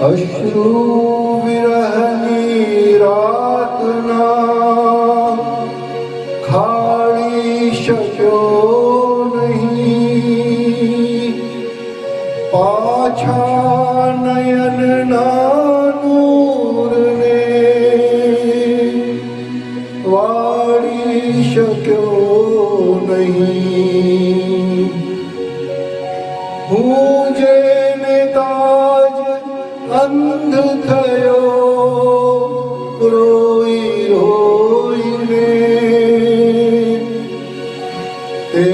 અશ્રુ વિરહની રાતના ખાળી શક્યો નહીં, પાછા નયનના નૂરને વાળી શક્યો નહીં. હું જેને તાજ અંધ થયો રોઈ રોઈને, તે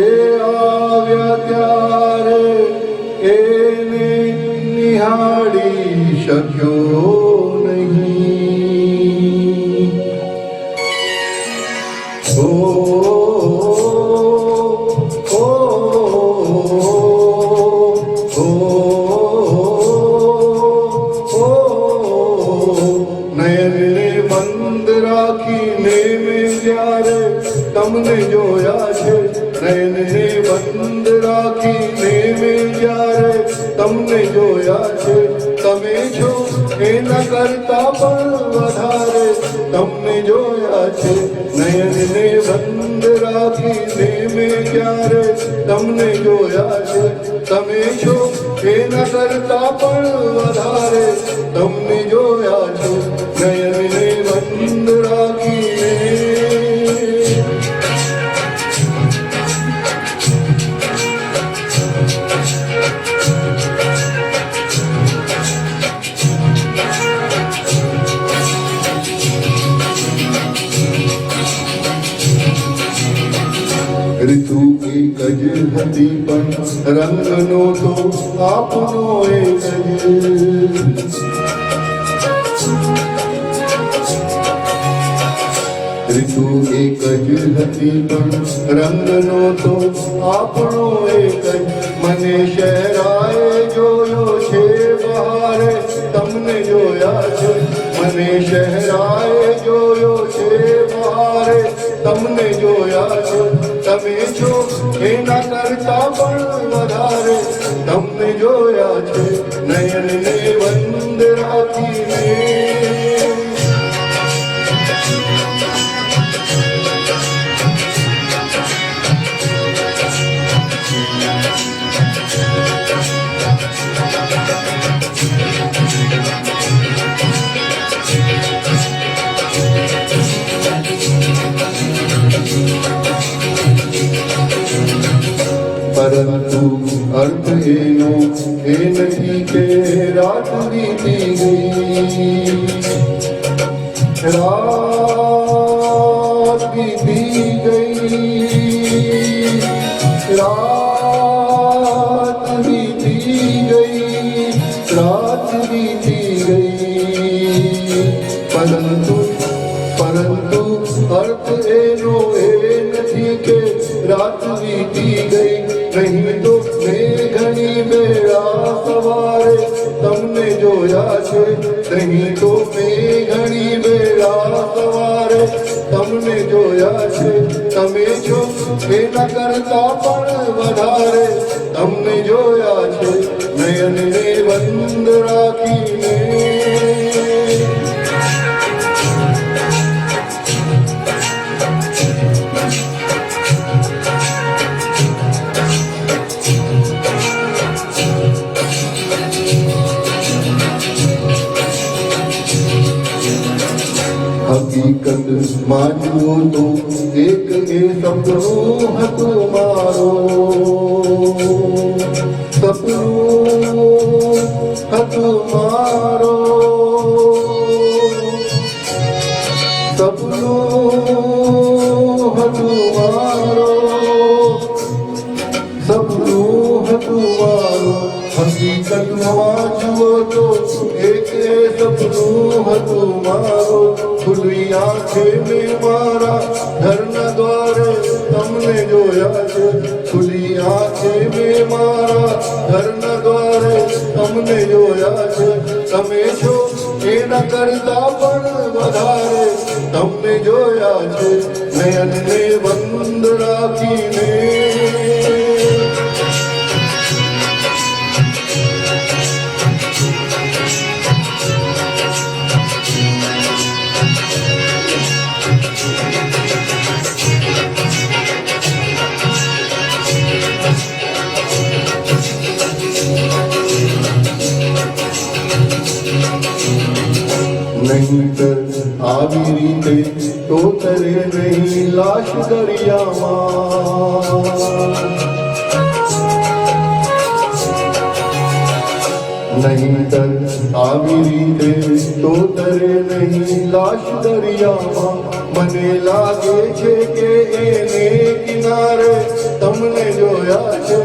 આવ્યા ત્યારે એને નિહાળી શક્યો નહીં. ઓ તમને જોયા છે, નયનને બંધ રાખીને મેં જ્યારે તમને જોયા છે, તમે છો એના કરતા પણ વધારે તમને જોયા છે. નયનને બંધ રાખીને મેં જ્યારે તમને જોયા છે, તમે છો એના કરતા પણ વધારે તમને જોયા છે. નયનને બંધ રાખીને ઋતુ એક જ હતી પણ રંગનો તો આપનો એક જ. ઋતુ એક જ હતી પણ રંગનો તો આપણો એક જ. મને શહેરાએ જોયો છે બહારે તમને જોયા છે, મને શહેરાએ જોયો છે બહારે તમને જોયા છે. તમે છો એના કરતા પણ વધારે તમને જોયા છે. નયનને બંધ રાખીને પરંતુ અર્થ એનો એ નથી કે રાત વીતી ગઈ, રાત વીતી ગઈ, રાત વીતી ગઈ, રાત વીતી ગઈ. પરંતુ અર્થ એનો એ નથી કે રાત વીતી ગઈ. નહીં તો મેં ઘણી વેળા સવારે તમને જોયા છે, નહીં તો મેં ઘણી વેળા સવારે તમને જોયા છે. તમે છો એના કરતા પણ વધારે તમને જોયા છે. નયનને બંધ રાખીને હકીકતમાં જુઓ તો એક એ સપનું હતું મારું, સપનું હતું મારું, સપનું હતું મારું, સપનું હતું મારું. હકીકતમાં જુઓ તો એક એ સપનું હતું મારું. ખુલ્લી આંખે મેં મારા ઘરના દ્વારે તમને જોયા છે, ખુલ્લી આંખે મેં મારા ઘરના દ્વારે તમને જોયા છે. તમે છો એના કરતા પણ વધારે તમને જોયા છે. નયનને બંધ રાખીને નહીંતર આવી રીતે તો તરે નહીં લાશ દરિયામાં. નહીંતર આવી રીતે તો તરે નહીં લાશ દરિયામાં. મને લાગે છે કે એને કિનારે તમને જોયા છે.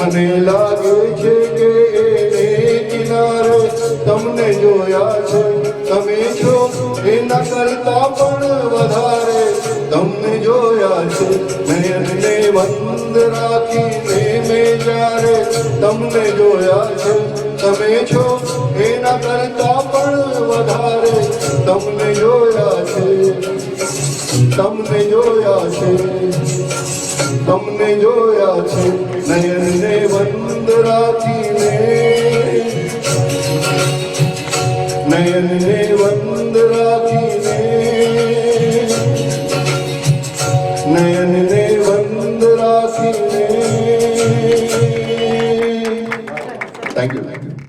મને લાગે છે કે એને કિનારે તમને જોયા છે. તમે છો એના કરતા પણ વધારે તમને જોયા છે. નયનને બંધ રાખીને મેં જ્યારે તમને જોયા છે. તમે છો એના કરતા પણ વધારે તમને જોયા છે. તમને જોયા છે. તમને જોયા છે. નયનને બંધ રાખીને નયનને બંધ રાખીને